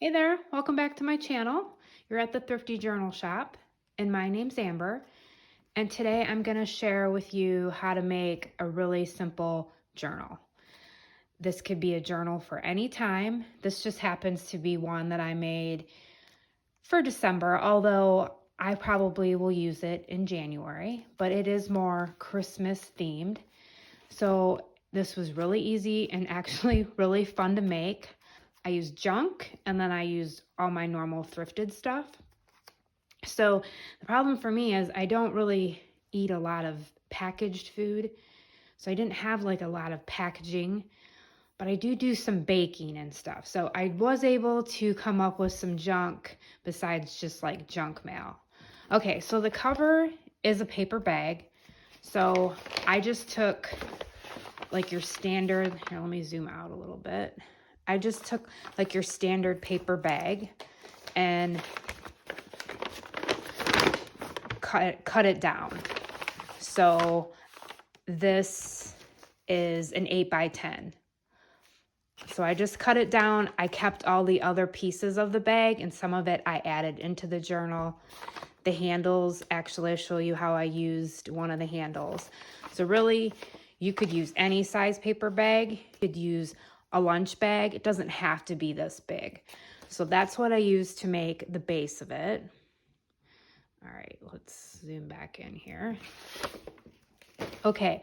Hey there, welcome back to my channel. You're at the Thrifty Journal Shop, and my name's Amber. And today I'm going to share with you how to make a really simple journal. This could be a journal for any time. This just happens to be one that I made for December, although I probably will use it in January, but it is more Christmas themed. So this was really easy and actually really fun to make. I used junk and then I used all my normal thrifted stuff. So the problem for me is I don't really eat a lot of packaged food. So I didn't have like a lot of packaging, but I do some baking and stuff. So I was able to come up with some junk besides just like junk mail. Okay, so the cover is a paper bag. So I just took like your standard, here, let me zoom out a little bit. I just took like your standard paper bag and cut it down. So this is an 8x10. So I just cut it down. I kept all the other pieces of the bag and some of it I added into the journal. The handles, actually I'll show you how I used one of the handles. So really, you could use any size paper bag. You could use a lunch bag. It doesn't have to be this big. So that's what I used to make the base of it. All right, let's zoom back in here. Okay,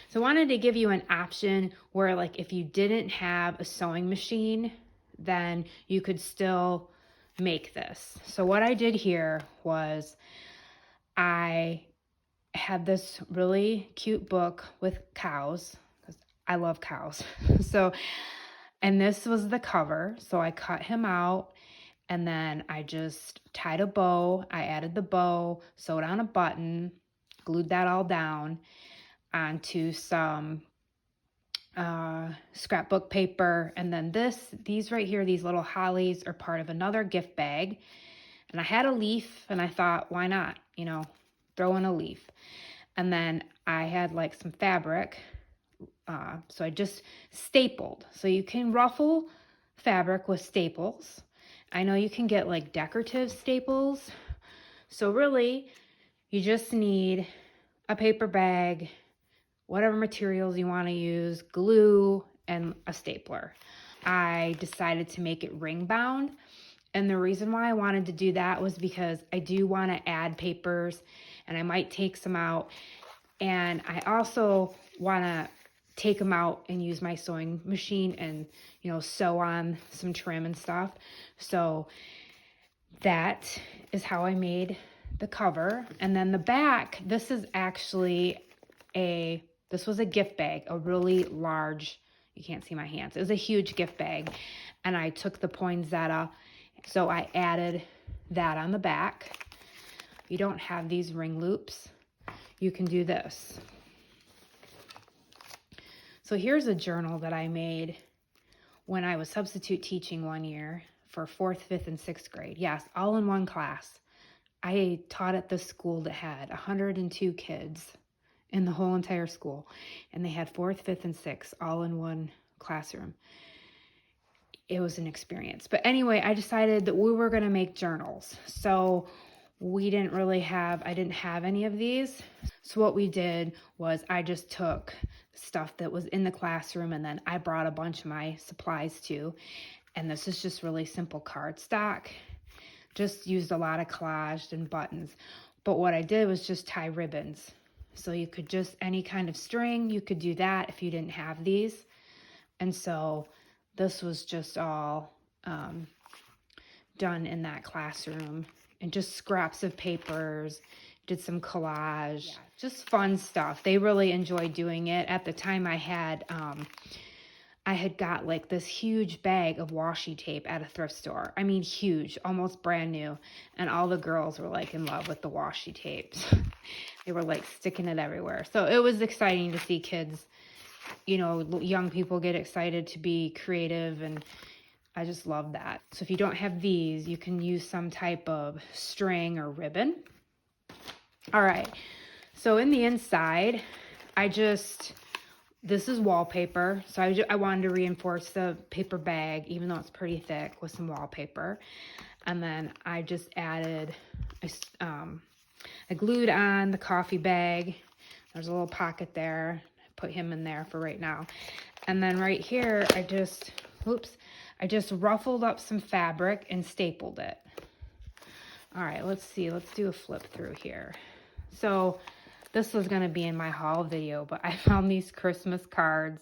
so I wanted to give you an option where like if you didn't have a sewing machine, then you could still make this. So what I did here was I had this really cute book with cows, because I love cows. And this was the cover. So I cut him out and then I just tied a bow. I added the bow, sewed on a button, glued that all down onto some scrapbook paper. And then these right here, these little hollies are part of another gift bag. And I had a leaf and I thought, why not, throw in a leaf. And then I had like some fabric. So I just stapled. So you can ruffle fabric with staples. I know you can get like decorative staples. So really, you just need a paper bag, whatever materials you want to use, glue, and a stapler. I decided to make it ring bound. And the reason why I wanted to do that was because I do want to add papers and I might take some out. And I also want to take them out and use my sewing machine and, sew on some trim and stuff. So that is how I made the cover. And then the back, this was a gift bag, a really large, you can't see my hands. It was a huge gift bag. And I took the poinsettia, so I added that on the back. You don't have these ring loops, you can do this. So here's a journal that I made when I was substitute teaching one year for 4th, 5th, and 6th grade. Yes, all in one class. I taught at this school that had 102 kids in the whole entire school. And they had 4th, 5th, and 6th all in one classroom. It was an experience. But anyway, I decided that we were going to make journals. So I didn't have any of these. So what we did was I just took stuff that was in the classroom and then I brought a bunch of my supplies too. And this is just really simple cardstock. Just used a lot of collaged and buttons. But what I did was just tie ribbons. So you could just, any kind of string, you could do that if you didn't have these. And so this was just all done in that classroom. And just scraps of papers, did some collage, just fun stuff. They really enjoyed doing it. At the time I had got like this huge bag of washi tape at a thrift store. I mean, huge, almost brand new. And all the girls were like in love with the washi tapes. They were like sticking it everywhere. So it was exciting to see kids, young people get excited to be creative, and I just love that. So if you don't have these, you can use some type of string or ribbon. All right, so in the inside, I just This is wallpaper, so I wanted to reinforce the paper bag, even though it's pretty thick, with some wallpaper. And then I just added, I glued on the coffee bag. There's a little pocket there. I put him in there for right now. And then right here, I just ruffled up some fabric and stapled it. All right, let's see. Let's do a flip through here. So this was going to be in my haul video, but I found these Christmas cards.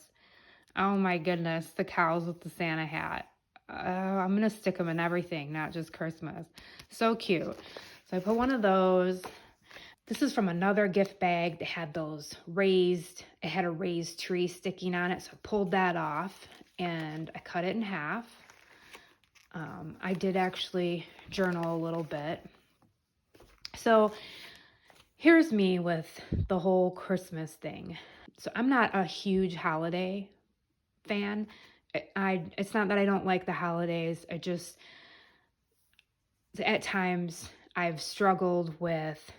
Oh my goodness, the cows with the Santa hat. I'm going to stick them in everything, not just Christmas. So cute. So I put one of those. This is from another gift bag that had it had a raised tree sticking on it. So I pulled that off and I cut it in half. I did actually journal a little bit. So here's me with the whole Christmas thing. So I'm not a huge holiday fan. It's not that I don't like the holidays. At times I've struggled with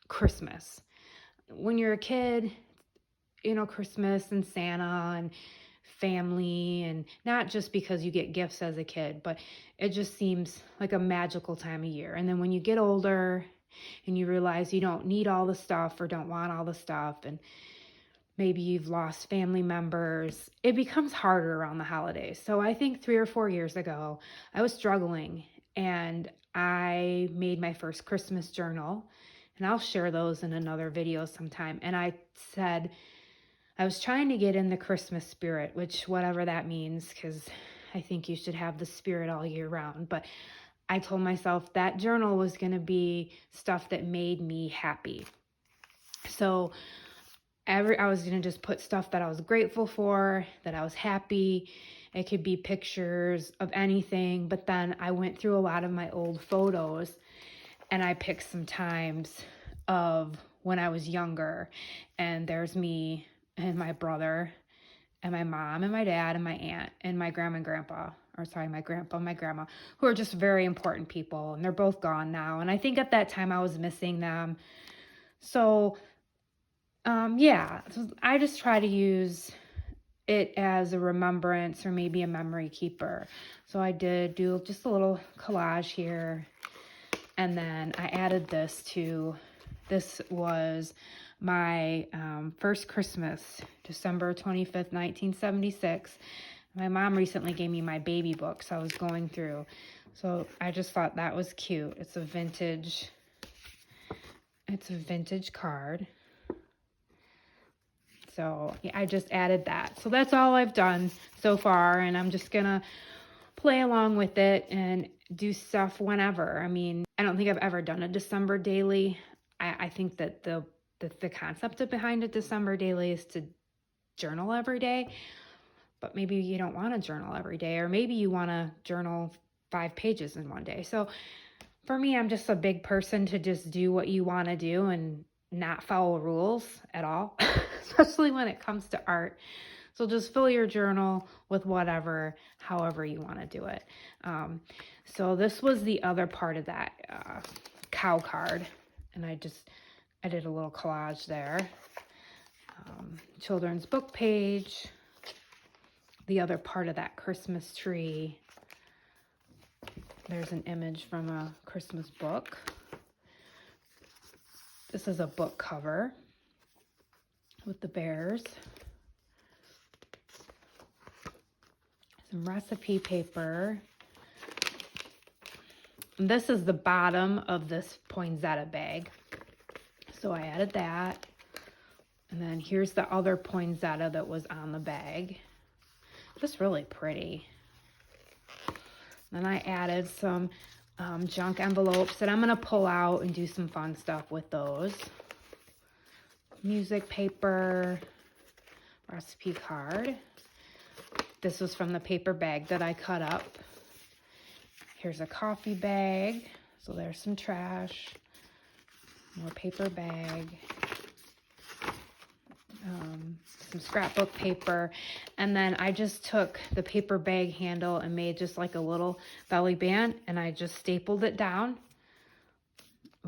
Christmas. When you're a kid, Christmas and Santa and family, and not just because you get gifts as a kid, but it just seems like a magical time of year. And then when you get older and you realize you don't need all the stuff or don't want all the stuff, and maybe you've lost family members, it becomes harder around the holidays. So I think 3 or 4 years ago, I was struggling and I made my first Christmas journal, and I'll share those in another video sometime. And I said, I was trying to get in the Christmas spirit, which whatever that means, because I think you should have the spirit all year round. But I told myself that journal was going to be stuff that made me happy. So I was going to just put stuff that I was grateful for, that I was happy. It could be pictures of anything. But then I went through a lot of my old photos and I picked some times of when I was younger. And there's me and my brother and my mom and my dad and my aunt and my grandma and grandpa, my grandpa and my grandma, who are just very important people, and they're both gone now. And I think at that time I was missing them. So, so I just try to use it as a remembrance or maybe a memory keeper. So I did do just a little collage here. And then I added this was my first Christmas, December 25th, 1976. My mom recently gave me my baby books I was going through. So I just thought that was cute. It's a vintage card. So yeah, I just added that. So that's all I've done so far, and I'm just gonna play along with it and do stuff whenever. I mean, I don't think I've ever done a December daily. I think that the concept behind a December daily is to journal every day, but maybe you don't want to journal every day, or maybe you want to journal 5 pages in one day. So for me, I'm just a big person to just do what you want to do and not follow rules at all, especially when it comes to art. So just fill your journal with however you want to do it. So this was the other part of that cow card. And I did a little collage there. Children's book page. The other part of that Christmas tree. There's an image from a Christmas book. This is a book cover with the bears. Some recipe paper. And this is the bottom of this poinsettia bag. So I added that. And then here's the other poinsettia that was on the bag. Just really pretty. Then I added some junk envelopes that I'm going to pull out and do some fun stuff with those. Music paper, recipe card. This was from the paper bag that I cut up. Here's a coffee bag. So there's some trash. More paper bag. Some scrapbook paper. And then I just took the paper bag handle and made just like a little belly band, and I just stapled it down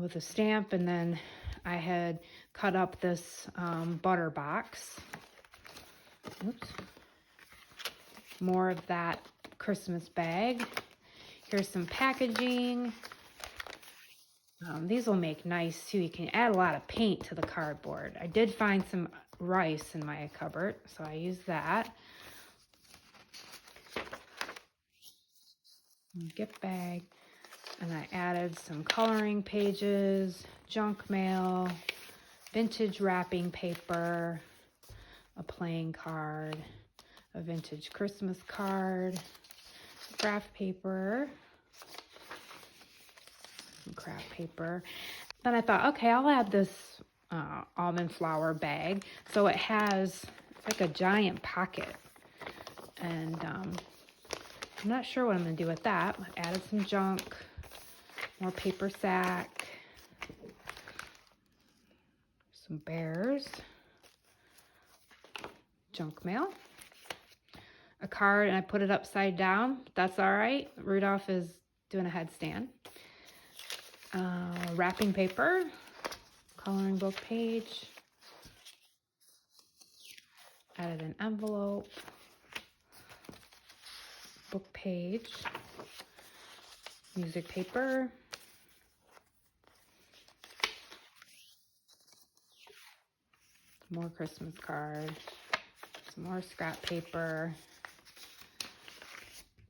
with a stamp. And then I had cut up this butter box. Oops. More of that Christmas bag. Here's some packaging. These will make nice too. You can add a lot of paint to the cardboard. I did find some rice in my cupboard, so I used that. Gift bag. And I added some coloring pages, junk mail, vintage wrapping paper, a playing card, a vintage Christmas card, craft paper, some craft paper. Then I thought, okay, I'll add this almond flour bag. So it has like a giant pocket. And I'm not sure what I'm going to do with that. I added some junk, more paper sack, some bears, junk mail, a card, and I put it upside down. That's all right. Rudolph is doing a headstand. Wrapping paper, coloring book page, added an envelope, book page, music paper, more Christmas card, some more scrap paper.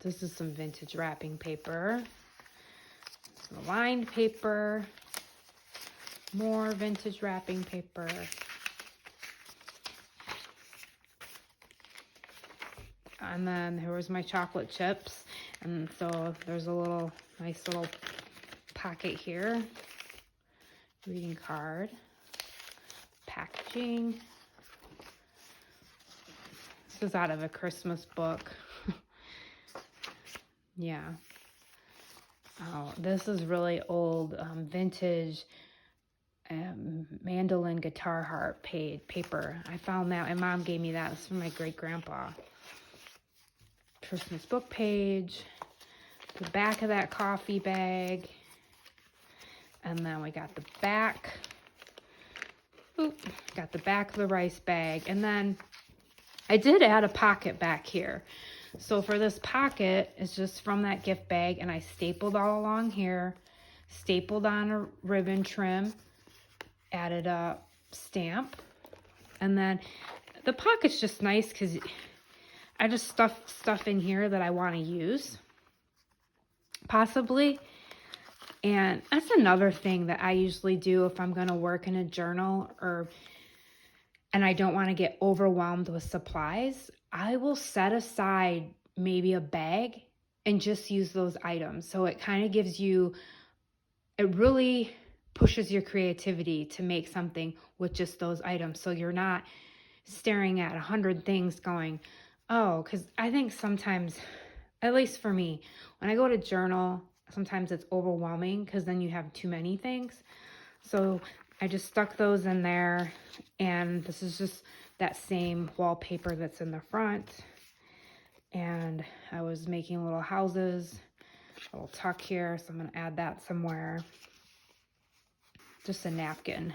This is some vintage wrapping paper, some lined paper, more vintage wrapping paper, and then there was my chocolate chips, and so there's a nice little pocket here, reading card, packaging. This is out of a Christmas book. Yeah. Oh, this is really old, vintage mandolin guitar harp paper. I found that. My mom gave me that. It's from my great-grandpa. Christmas book page. The back of that coffee bag. And then we got the back. Got the back of the rice bag. And then I did add a pocket back here. So for this pocket, it's just from that gift bag, and I stapled all along here, stapled on a ribbon trim, added a stamp, and then the pocket's just nice because I just stuff stuff in here that I want to use, possibly. And that's another thing that I usually do if I'm going to work in a journal and I don't want to get overwhelmed with supplies. I will set aside maybe a bag and just use those items. So it kind of gives you, it really pushes your creativity to make something with just those items. So you're not staring at 100 things going, oh, because I think sometimes, at least for me, when I go to journal, sometimes it's overwhelming because then you have too many things. So I just stuck those in there, and this is just that same wallpaper that's in the front. And I was making little houses, a little tuck here, so I'm going to add that somewhere. Just a napkin.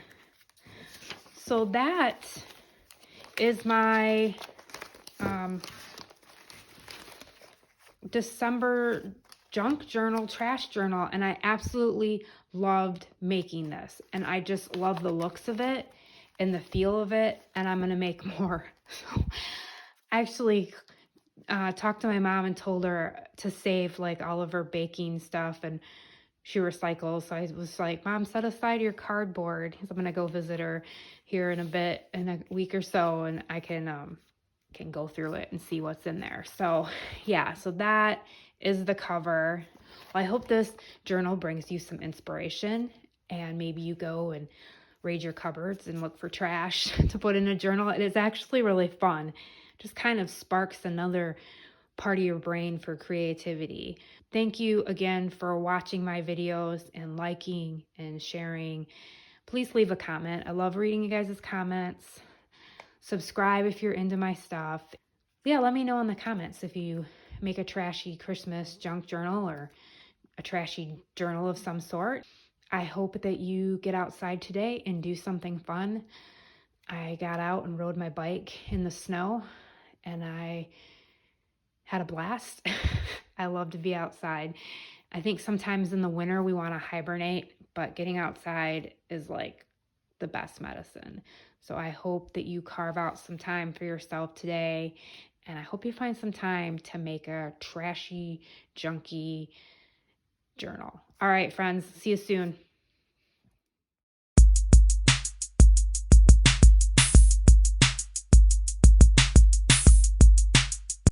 So that is my December junk journal, trash journal, and I absolutely loved making this. And I just love the looks of it and the feel of it, and I'm going to make more. So I actually talked to my mom and told her to save like all of her baking stuff, and she recycles. So I was like, Mom, set aside your cardboard because I'm going to go visit her here in a week or so, and I can go through it and see what's in there. So yeah, so that is the cover. Well, I hope this journal brings you some inspiration, and maybe you go and raid your cupboards and look for trash to put in a journal. It is actually really fun. Just kind of sparks another part of your brain for creativity. Thank you again for watching my videos and liking and sharing. Please leave a comment. I love reading you guys' comments. Subscribe if you're into my stuff. Yeah, let me know in the comments if you make a trashy Christmas junk journal or a trashy journal of some sort. I hope that you get outside today and do something fun. I got out and rode my bike in the snow, and I had a blast. I love to be outside. I think sometimes in the winter we want to hibernate, but getting outside is like the best medicine. So I hope that you carve out some time for yourself today, and I hope you find some time to make a trashy, junky journal. All right, friends, see you soon.